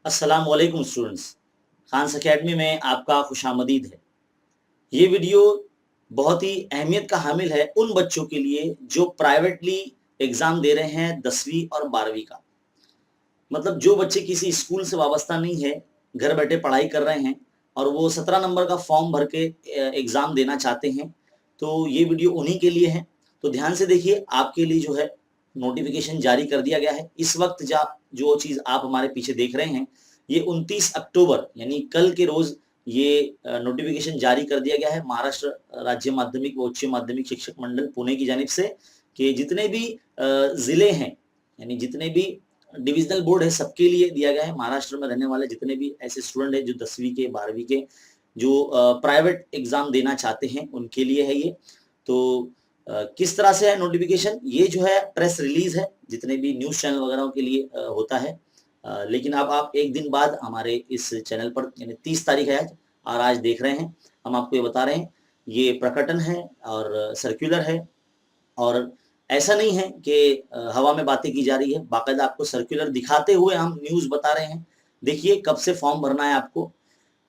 अस्सलाम वालेकुम students. Khans academy में आपका खुशामदीद है। ये वीडियो बहुत ही अहमियत का हामिल है उन बच्चों के लिए जो प्राइवेटली एग्ज़ाम दे रहे हैं 10वीं और 12वीं का। मतलब जो बच्चे किसी स्कूल से वाबस्ता नहीं है, घर बैठे पढ़ाई कर रहे हैं और वो 17 नंबर का फॉर्म भर के एग्ज़ाम देना चाहते हैं, तो ये वीडियो उन्हीं के लिए है। तो ध्यान से देखिए, आपके लिए जो है नोटिफ़िकेशन जारी कर दिया गया है। इस वक़्त जो चीज़ आप हमारे पीछे देख रहे हैं, ये 29 अक्टूबर यानी कल के रोज़ ये नोटिफ़िकेशन जारी कर दिया गया है महाराष्ट्र राज्य माध्यमिक व उच्च माध्यमिक शिक्षक मंडल पुणे की जानिब से कि जितने भी ज़िले हैं, यानी जितने भी डिविजनल बोर्ड है, सबके लिए दिया गया है। महाराष्ट्र में रहने वाले जितने भी ऐसे स्टूडेंट हैं जो 10वीं के 12वीं के जो प्राइवेट एग्जाम देना चाहते हैं, उनके लिए है ये। तो किस तरह से है नोटिफिकेशन, ये जो है प्रेस रिलीज है, जितने भी न्यूज़ चैनल वगैरह के लिए होता है। लेकिन अब आप एक दिन बाद हमारे इस चैनल पर, यानी 30 तारीख है आज, और आज देख रहे हैं, हम आपको ये बता रहे हैं, ये प्रकटन है और सर्कुलर है। और ऐसा नहीं है कि हवा में बातें की जा रही है, बाकायदा आपको सर्कुलर दिखाते हुए हम न्यूज़ बता रहे हैं। देखिए कब से फॉर्म भरना है आपको।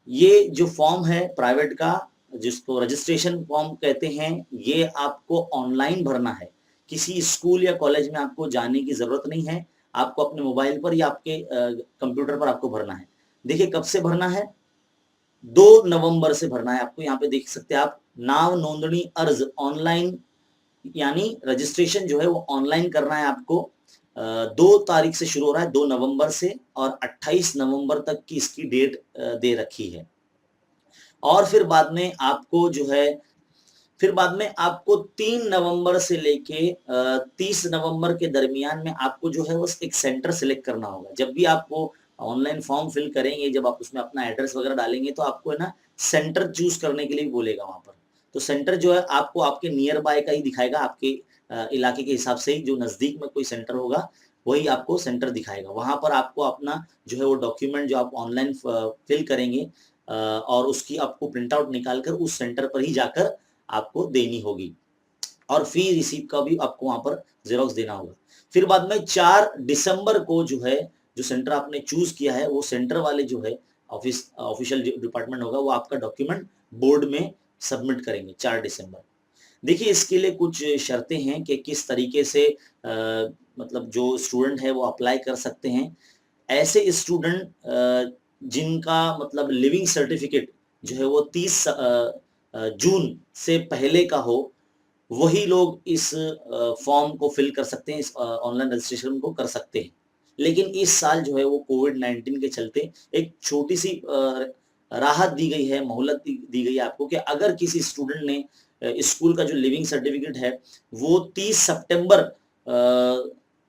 ये जो फॉर्म है प्राइवेट का, जिसको रजिस्ट्रेशन फॉर्म कहते हैं, ये आपको ऑनलाइन भरना है। किसी स्कूल या कॉलेज में आपको जाने की ज़रूरत नहीं है। आपको अपने मोबाइल पर या आपके कंप्यूटर पर आपको भरना है। देखिए कब से भरना है, 2 नवंबर से भरना है आपको। यहाँ पे देख सकते हैं आप, नाम नोंदणी अर्ज ऑनलाइन, यानी रजिस्ट्रेशन जो है वो ऑनलाइन करना है आपको। 2 तारीख से शुरू हो रहा है, 2 नवंबर से, और 28 नवंबर तक की इसकी डेट दे रखी है। और फिर बाद में आपको जो है, फिर बाद में आपको 3 नवंबर से लेके 30 नवंबर के दरमियान में आपको जो है वो एक सेंटर सिलेक्ट करना होगा। जब भी आप वो ऑनलाइन फॉर्म फिल करेंगे, जब आप उसमें अपना एड्रेस वगैरह डालेंगे, तो आपको है ना सेंटर चूज करने के लिए भी बोलेगा वहां पर। तो सेंटर जो है आपको आपके नियर बाय का ही दिखाएगा, आपके इलाके के हिसाब से ही, जो नजदीक में कोई सेंटर होगा वही आपको सेंटर दिखाएगा। वहां पर आपको अपना जो है वो डॉक्यूमेंट जो आप ऑनलाइन फिल करेंगे और उसकी आपको प्रिंट आउट निकाल कर उस सेंटर पर ही जाकर आपको देनी होगी, और फी रिसीप्ट का भी आपको वहां पर जेरोक्स देना होगा। फिर बाद में 4 दिसंबर को जो है, जो सेंटर आपने चूज किया है, वो सेंटर वाले जो है ऑफिशियल डिपार्टमेंट होगा, वो आपका डॉक्यूमेंट बोर्ड में सबमिट करेंगे 4 दिसंबर। देखिए इसके लिए कुछ शर्तें हैं कि किस तरीके से मतलब जो स्टूडेंट है वो अप्लाई कर सकते हैं। ऐसे स्टूडेंट जिनका मतलब लिविंग सर्टिफिकेट जो है वो 30 जून से पहले का हो, वही लोग इस फॉर्म को फिल कर सकते हैं, इस ऑनलाइन रजिस्ट्रेशन को कर सकते हैं। लेकिन इस साल जो है वो कोविड-19 के चलते एक छोटी-सी राहत दी गई है, मोहलत दी गई है आपको, कि अगर किसी स्टूडेंट ने स्कूल का जो लिविंग सर्टिफिकेट है वो 30 सितंबर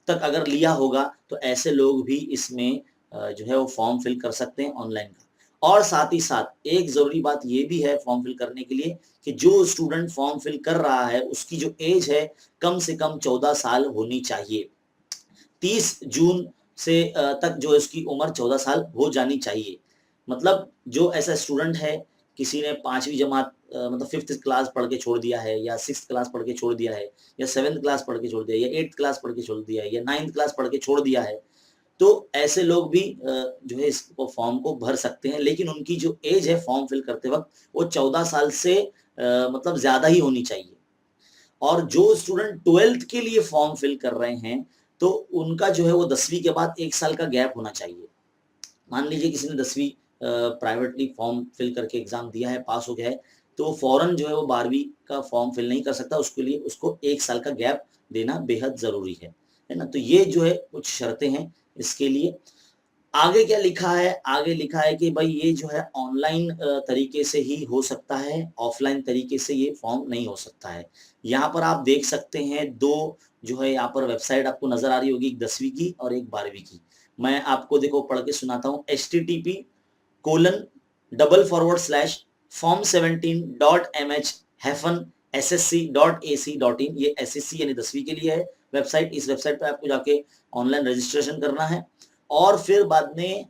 तक अगर लिया होगा, तो ऐसे लोग भी इसमें जो है वो फॉर्म फिल कर सकते हैं ऑनलाइन का। और साथ ही साथ एक ज़रूरी बात ये भी है फॉर्म फिल करने के लिए, कि जो स्टूडेंट फॉर्म फिल कर रहा है उसकी जो एज है कम से कम 14 साल होनी चाहिए। 30 जून से तक जो इसकी उम्र 14 साल हो जानी चाहिए। मतलब जो ऐसा स्टूडेंट है, किसी ने 5वीं जमात मतलब 5th क्लास पढ़ के छोड़ दिया है, या 6th क्लास पढ़ के छोड़ दिया है, या 7th क्लास पढ़ के छोड़ दिया है, या 8th क्लास पढ़ के छोड़ दिया है, या 9th क्लास पढ़ के छोड़ दिया है, तो ऐसे लोग भी जो है इसको फॉर्म को भर सकते हैं। लेकिन उनकी जो एज है फॉर्म फिल करते वक़्त, वो 14 साल से मतलब ज़्यादा ही होनी चाहिए। और जो स्टूडेंट 12th के लिए फॉर्म फिल कर रहे हैं, तो उनका जो है वो 10वीं के बाद 1 साल का गैप होना चाहिए। मान लीजिए किसी ने 10वीं प्राइवेटली फॉर्म फिल करके एग्ज़ाम दिया है, पास हो गया है, तो वो फ़ौरन जो है वो 12वीं का फॉर्म फिल नहीं कर सकता, उसके लिए उसको 1 साल का गैप देना बेहद ज़रूरी है ना? तो ये जो है कुछ शर्तें हैं इसके लिए। आगे क्या लिखा है? आगे लिखा है कि भाई ये जो है ऑनलाइन तरीके से ही हो सकता है, ऑफ़लाइन तरीके से ये फॉर्म नहीं हो सकता है। यहाँ पर आप देख सकते हैं 2 जो है यहाँ पर वेबसाइट आपको नज़र आ रही होगी, एक 10वीं की और एक 12वीं की। मैं आपको देखो पढ़ के सुनाता हूँ, http://form17.mh-ssc.ac.in, ये एसएससी यानी 10वीं के लिए है वेबसाइट। इस वेबसाइट पे आपको जाके ऑनलाइन रजिस्ट्रेशन करना है। और फिर बाद में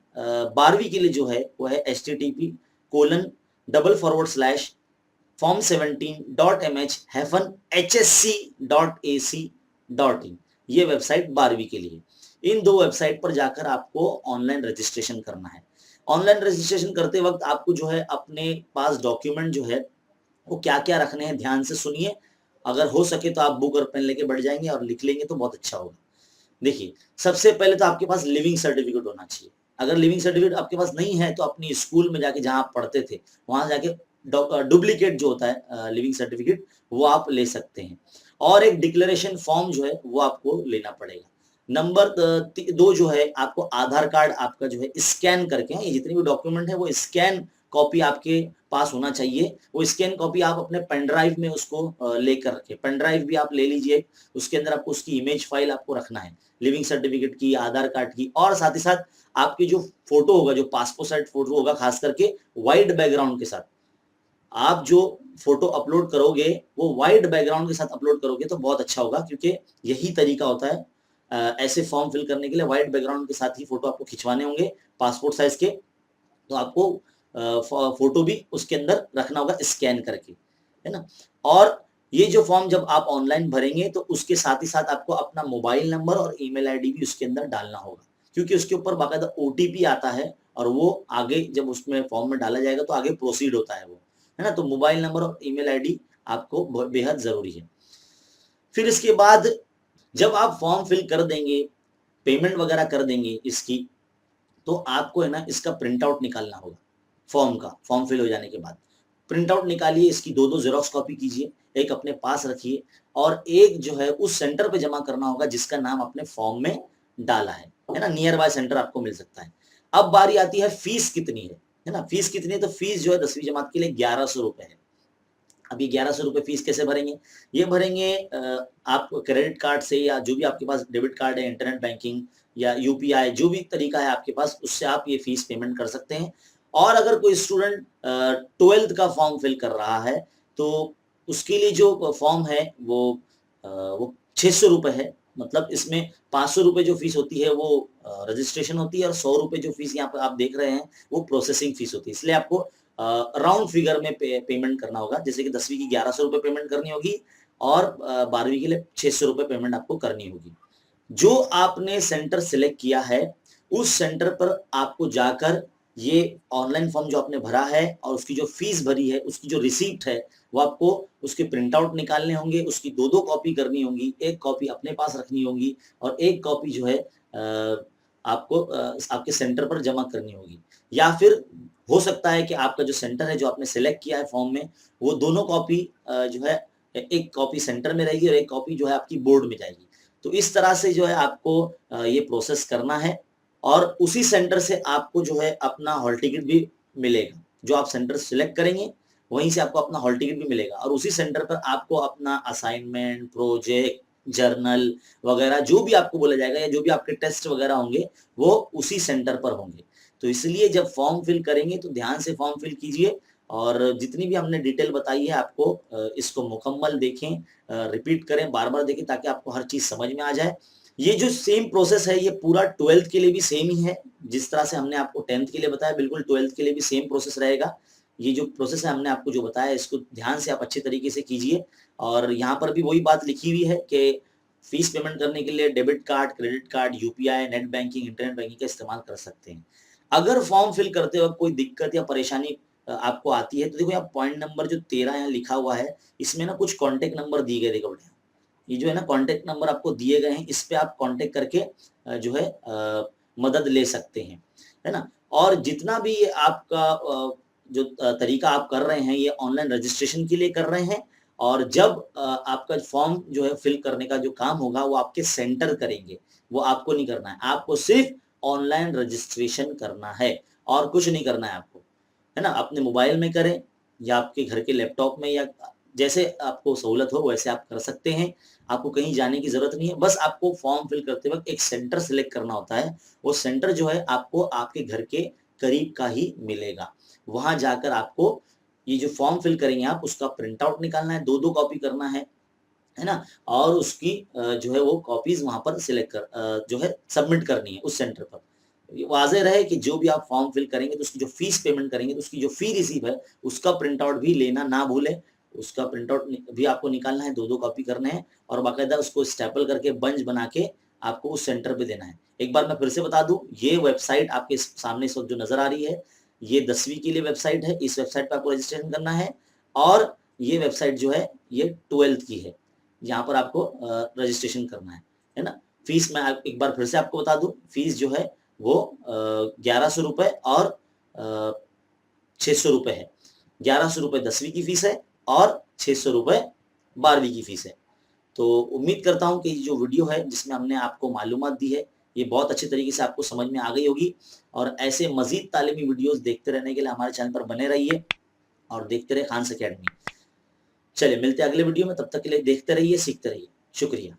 12वीं के लिए जो है वो है http://form17.mh-hsc.ac.in, ये वेबसाइट 12वीं के लिए। इन दो वेबसाइट पर जाकर आपको ऑनलाइन रजिस्ट्रेशन करना है। ऑनलाइन रजिस्ट्रेशन करते वक्त आपको जो है अपने पास डॉक्यूमेंट जो है वो क्या क्या रखने हैं ध्यान से सुनिए। अगर हो सके तो आप बुक और पेन लेके बैठ जाएंगे और लिख लेंगे तो बहुत अच्छा होगा। देखिए, सबसे पहले तो आपके पास लिविंग सर्टिफिकेट होना चाहिए। अगर लिविंग सर्टिफिकेट आपके पास नहीं है तो अपनी स्कूल में जाके जहां आप पढ़ते थे वहां जाके डुप्लीकेट जो होता है लिविंग सर्टिफिकेट वो आप ले सकते हैं। और एक डिक्लेरेशन फॉर्म जो है वो आपको लेना पड़ेगा। नंबर 2 जो है आपको आधार कार्ड आपका जो है स्कैन करके, ये जितने भी डॉक्यूमेंट है वो स्कैन कॉपी आपके पास होना चाहिए। वो स्कैन कॉपी आप अपने पेन ड्राइव में उसको लेकर रखें। पेन ड्राइव भी आप ले लीजिए, उसके अंदर आपको उसकी इमेज फाइल आपको रखना है लिविंग सर्टिफिकेट की, आधार कार्ड की, और साथ ही साथ आपकी जो फोटो होगा, जो पासपोर्ट साइज फोटो होगा, खास करके व्हाइट बैकग्राउंड के साथ। आप जो फोटो अपलोड करोगे वो व्हाइट बैकग्राउंड के साथ अपलोड करोगे तो बहुत अच्छा होगा, क्योंकि यही तरीका होता है ऐसे फॉर्म फिल करने के लिए। व्हाइट बैकग्राउंड के साथ ही फोटो आपको खिंचवाने होंगे पासपोर्ट साइज के, तो आपको फोटो भी उसके अंदर रखना होगा स्कैन करके, है ना। और ये जो फॉर्म जब आप ऑनलाइन भरेंगे तो उसके साथ ही साथ आपको अपना मोबाइल नंबर और ईमेल आईडी भी उसके अंदर डालना होगा, क्योंकि उसके ऊपर बाकायदा ओटीपी आता है और वो आगे जब उसमें फॉर्म में डाला जाएगा तो आगे प्रोसीड होता है वो, है ना। तो मोबाइल नंबर और ईमेल आईडी आपको बेहद जरूरी है। फिर इसके बाद जब आप फॉर्म फिल कर देंगे, पेमेंट वगैरह कर देंगे इसकी, तो आपको है ना इसका प्रिंट आउट निकालना होगा फॉर्म का। फॉर्म फिल हो जाने के बाद प्रिंट आउट निकालिए, इसकी दो दो जेरोक्स कॉपी कीजिए, एक अपने पास रखिए और एक जो है उस सेंटर पे जमा करना होगा जिसका नाम आपने फॉर्म में डाला है ना। नियर बाय सेंटर आपको मिल सकता है। अब बारी आती है फीस कितनी है ना। फीस कितनी है, तो फीस जो है 10वीं जमात के लिए 1100 रुपए है। अब ये 1100 रुपए फीस कैसे भरेंगे, ये भरेंगे आप क्रेडिट कार्ड से, या जो भी आपके पास डेबिट कार्ड है, इंटरनेट बैंकिंग या यूपीआई, जो भी तरीका है आपके पास, उससे आप ये फीस पेमेंट कर सकते हैं। और अगर कोई स्टूडेंट 12th का फॉर्म फिल कर रहा है तो उसके लिए जो फॉर्म है वो 600 रुपए है। मतलब इसमें 500 रुपए जो फीस होती है वो रजिस्ट्रेशन होती है, और 100 रुपए जो फीस यहाँ पर आप देख रहे हैं वो प्रोसेसिंग फीस होती है। इसलिए आपको राउंड फिगर में पेमेंट करना होगा। जैसे कि 10वीं की 1100 रुपए पेमेंट करनी होगी और 12वीं के लिए 600 रुपए पेमेंट आपको करनी होगी। जो आपने सेंटर सिलेक्ट किया है उस सेंटर पर आपको जाकर ये ऑनलाइन फॉर्म जो आपने भरा है और उसकी जो फीस भरी है उसकी जो रिसीप्ट है वो आपको उसके प्रिंट आउट निकालने होंगे। उसकी दो दो कॉपी करनी होंगी, एक कॉपी अपने पास रखनी होगी और एक कॉपी जो है आपको आपके सेंटर पर जमा करनी होगी। या फिर हो सकता है कि आपका जो सेंटर है जो आपने सिलेक्ट किया है फॉर्म में, वो दोनों कॉपी जो है, एक कॉपी सेंटर में रहेगी और एक कॉपी जो है आपकी बोर्ड में जाएगी। तो इस तरह से जो है आपको ये प्रोसेस करना है और उसी सेंटर से आपको जो है अपना हॉल टिकट भी मिलेगा। जो आप सेंटर सिलेक्ट करेंगे वहीं से आपको अपना हॉल टिकट भी मिलेगा और उसी सेंटर पर आपको अपना असाइनमेंट, प्रोजेक्ट, जर्नल वगैरह जो भी आपको बोला जाएगा या जो भी आपके टेस्ट वगैरह होंगे वो उसी सेंटर पर होंगे। तो इसलिए जब फॉर्म फिल करेंगे तो ध्यान से फॉर्म फिल कीजिए और जितनी भी हमने डिटेल बताई है आपको इसको मुकम्मल देखें, रिपीट करें, बार-बार देखें ताकि आपको हर चीज़ समझ में आ जाए। ये जो सेम प्रोसेस है ये पूरा 12th के लिए भी सेम ही है। जिस तरह से हमने आपको 10th के लिए बताया बिल्कुल 12th के लिए भी सेम प्रोसेस रहेगा। ये जो प्रोसेस है हमने आपको जो बताया इसको ध्यान से आप अच्छे तरीके से कीजिए। और यहाँ पर भी वही बात लिखी हुई है कि फीस पेमेंट करने के लिए debit card, credit card, UPI, net banking, internet banking का इस्तेमाल कर सकते हैं। अगर फॉर्म फिल करते वक्त कोई दिक्कत या परेशानी आपको आती है तो देखो यहाँ पॉइंट नंबर जो 13 यहाँ लिखा हुआ है इसमें ना कुछ कॉन्टेक्ट नंबर दिए गए, देखो बढ़िया। ये जो है ना कॉन्टेक्ट नंबर आपको दिए गए हैं, इस पे आप कॉन्टेक्ट करके जो है मदद ले सकते हैं, है ना। और जितना भी ये आपका जो तरीका आप कर रहे हैं ये ऑनलाइन रजिस्ट्रेशन के लिए कर रहे हैं और जब आपका फॉर्म जो है फिल करने का जो काम होगा वो आपके सेंटर करेंगे, वो आपको नहीं करना है। आपको सिर्फ ऑनलाइन रजिस्ट्रेशन करना है और कुछ नहीं करना है आपको, है ना। अपने मोबाइल में करें या आपके घर के लैपटॉप में, या जैसे आपको सहूलत हो वैसे आप कर सकते हैं। आपको कहीं जाने की जरूरत नहीं है, बस आपको फॉर्म फिल करते वक्त एक सेंटर सिलेक्ट करना होता है। वो सेंटर जो है आपको आपके घर के करीब का ही मिलेगा। वहां जाकर आपको ये जो फॉर्म फिल करेंगे आप उसका प्रिंट आउट निकालना है, दो दो कॉपी करना है ना। और उसकी जो है वो कॉपीज वहां पर सिलेक्ट कर जो है सबमिट करनी है उस सेंटर पर। ये वाज़ेह रहे कि जो भी आप फॉर्म फिल करेंगे तो उसकी जो फीस पेमेंट करेंगे तो उसकी जो फी रिसीव है उसका प्रिंट आउट भी लेना ना भूलें। उसका प्रिंट आउट भी आपको निकालना है, दो दो कॉपी करने हैं और बाकायदा उसको स्टेपल करके बंच बना के आपको उस सेंटर पे देना है। एक बार मैं फिर से बता दूं, ये वेबसाइट आपके सामने इस वक्त जो नजर आ रही है, ये 10वीं के लिए वेबसाइट है। इस वेबसाइट पे आपको रजिस्ट्रेशन करना है। और ये वेबसाइट जो है ये 12th की है, यहाँ पर आपको रजिस्ट्रेशन करना है ना। फीस मैं एक बार फिर से आपको बता दूं, फीस जो है वो 1100 रुपए और 600 रुपए है। 1100 रुपए 10वीं की फीस है और 600 रुपए 12वीं की फीस है। तो उम्मीद करता हूं कि जो वीडियो है जिसमें हमने आपको मालूमात दी है, ये बहुत अच्छे तरीके से आपको समझ में आ गई होगी। और ऐसे मजीद तालीमी वीडियोस देखते रहने के लिए हमारे चैनल पर बने रहिए और देखते रहिए खान्स अकेडमी। चलिए मिलते हैं अगले वीडियो में, तब तक के लिए देखते रहिए, सीखते रहिए। शुक्रिया।